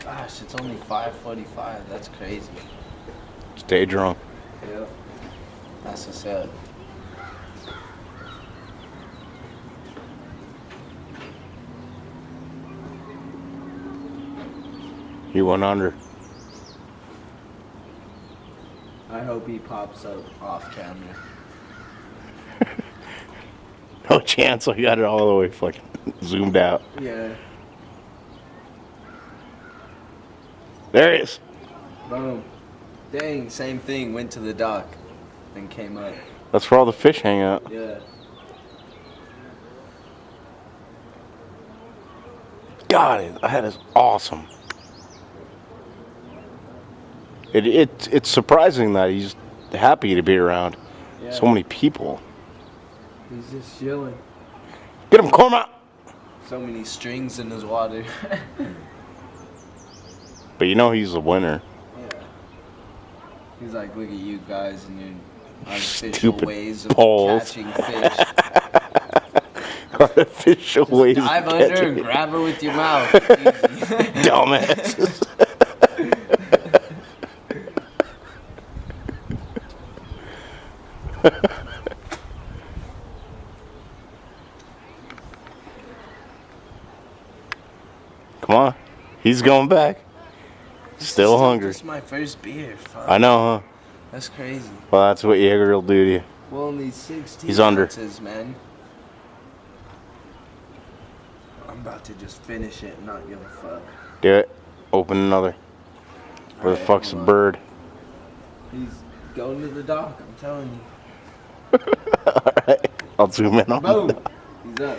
Gosh, it's only 5:45. That's crazy. Stay drunk. Yeah. That's what's up. He went under. I hope he pops up off camera. No chance. I got it all the way fucking zoomed out. Yeah. There it is. Boom. Dang, same thing. Went to the dock and came up. That's where all the fish hang out. Yeah. God, that is awesome. It's surprising that he's happy to be around Yeah. so many people. He's just chilling. Get him, Cormac! So many strings in his water. But you know he's the winner. Yeah. He's like, look at you guys and your artificial Stupid ways of poles. catching fish. Artificial ways of Dive under catching and it. grab it with your mouth. Easy. Dumbasses. Come on. He's going back. Still hungry. This is my first beer. Fuck. I know, huh? That's crazy. Well, that's what Jaeger will do to you. We'll only 16 He's under. ounces, man. I'm about to just finish it and not give a fuck. Do it. Open another. Where the Alright, fuck's the hold on. bird? He's going to the dock, I'm telling you. Alright. I'll zoom in on Boom! that. He's up.